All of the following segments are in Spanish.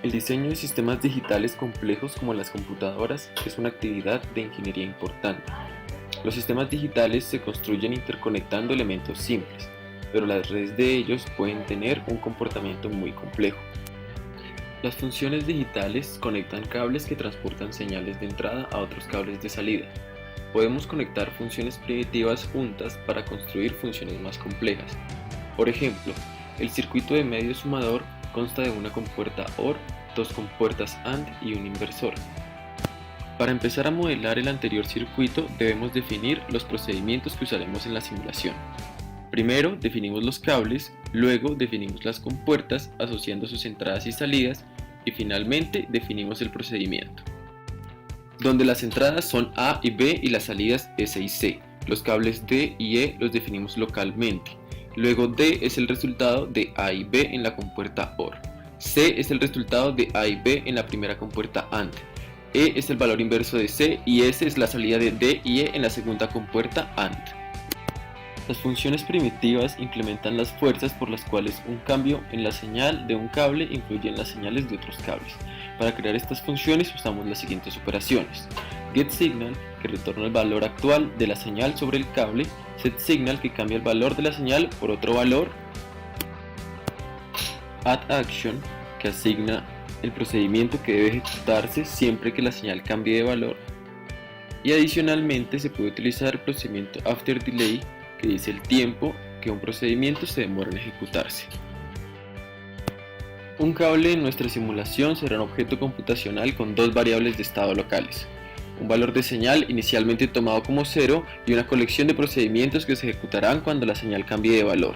El diseño de sistemas digitales complejos como las computadoras es una actividad de ingeniería importante. Los sistemas digitales se construyen interconectando elementos simples, pero las redes de ellos pueden tener un comportamiento muy complejo. Las funciones digitales conectan cables que transportan señales de entrada a otros cables de salida. Podemos conectar funciones primitivas juntas para construir funciones más complejas. Por ejemplo, el circuito de medio sumador consta de una compuerta OR, dos compuertas AND y un inversor. Para empezar a modelar el anterior circuito debemos definir los procedimientos que usaremos en la simulación. Primero definimos los cables, luego definimos las compuertas asociando sus entradas y salidas y finalmente definimos el procedimiento, donde las entradas son A y B y las salidas S y C. Los cables D y E los definimos localmente. Luego D es el resultado de A y B en la compuerta OR. C es el resultado de A y B en la primera compuerta AND. E es el valor inverso de C y S es la salida de D y E en la segunda compuerta AND. Las funciones primitivas implementan las fuerzas por las cuales un cambio en la señal de un cable influye en las señales de otros cables. Para crear estas funciones usamos las siguientes operaciones: getSignal, que retorna el valor actual de la señal sobre el cable; setSignal, que cambia el valor de la señal por otro valor; addAction, que asigna el procedimiento que debe ejecutarse siempre que la señal cambie de valor; y adicionalmente se puede utilizar el procedimiento afterDelay, que dice el tiempo que un procedimiento se demora en ejecutarse. Un cable en nuestra simulación será un objeto computacional con dos variables de estado locales: un valor de señal inicialmente tomado como 0 y una colección de procedimientos que se ejecutarán cuando la señal cambie de valor.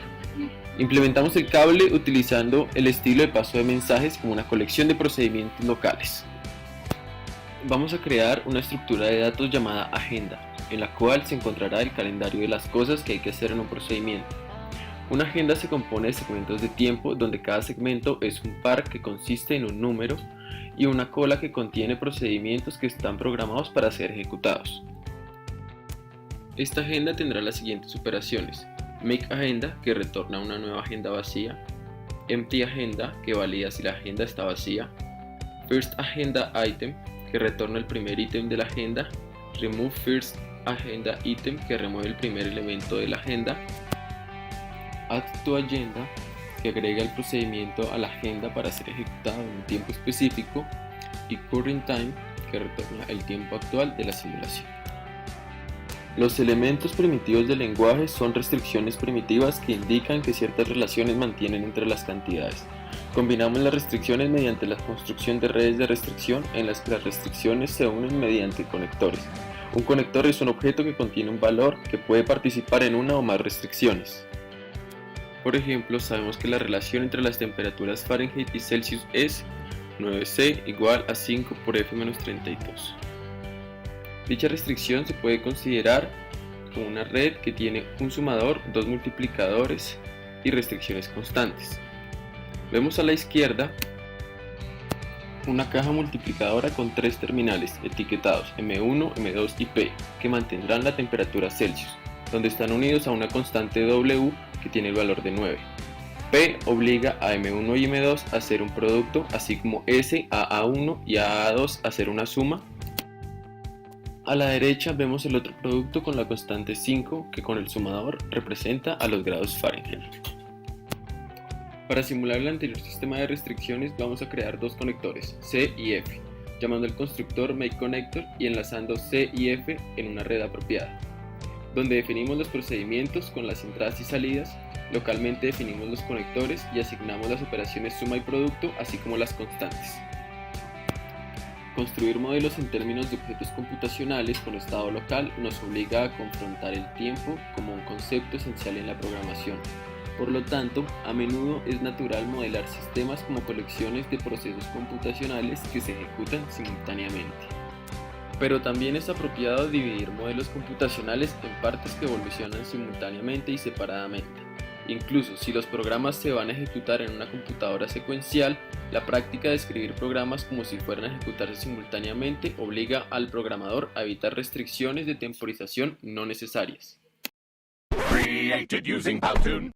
Implementamos el cable utilizando el estilo de paso de mensajes como una colección de procedimientos locales. Vamos a crear una estructura de datos llamada agenda, en la cual se encontrará el calendario de las cosas que hay que hacer en un procedimiento. Una agenda se compone de segmentos de tiempo donde cada segmento es un par que consiste en un número y una cola que contiene procedimientos que están programados para ser ejecutados. Esta agenda tendrá las siguientes operaciones: makeAgenda, que retorna una nueva agenda vacía; emptyAgenda, que valida si la agenda está vacía; firstAgendaItem, que retorna el primer ítem de la agenda; removeFirstAgendaItem, que remueve el primer elemento de la agenda; addToAgenda, que agrega el procedimiento a la agenda para ser ejecutado en un tiempo específico; y currentTime, que retorna el tiempo actual de la simulación. Los elementos primitivos del lenguaje son restricciones primitivas que indican que ciertas relaciones mantienen entre las cantidades. Combinamos las restricciones mediante la construcción de redes de restricción en las que las restricciones se unen mediante conectores. Un conector es un objeto que contiene un valor que puede participar en una o más restricciones. Por ejemplo, sabemos que la relación entre las temperaturas Fahrenheit y Celsius es 9C igual a 5 por F menos 32. Dicha restricción se puede considerar como una red que tiene un sumador, dos multiplicadores y restricciones constantes. Vemos a la izquierda una caja multiplicadora con tres terminales etiquetados M1, M2 y P, que mantendrán la temperatura Celsius, donde están unidos a una constante W que tiene el valor de 9. P obliga a M1 y M2 a hacer un producto, así como S a A1 y a A2 a hacer una suma. A la derecha vemos el otro producto con la constante 5, que con el sumador representa a los grados Fahrenheit. Para simular el anterior sistema de restricciones vamos a crear dos conectores, C y F, llamando al constructor makeConnector y enlazando C y F en una red apropiada, donde definimos los procedimientos con las entradas y salidas. Localmente definimos los conectores y asignamos las operaciones suma y producto, así como las constantes. Construir modelos en términos de objetos computacionales con estado local nos obliga a confrontar el tiempo como un concepto esencial en la programación. Por lo tanto, a menudo es natural modelar sistemas como colecciones de procesos computacionales que se ejecutan simultáneamente. Pero también es apropiado dividir modelos computacionales en partes que evolucionan simultáneamente y separadamente. Incluso si los programas se van a ejecutar en una computadora secuencial, la práctica de escribir programas como si fueran a ejecutarse simultáneamente obliga al programador a evitar restricciones de temporización no necesarias. Created using Powtoon.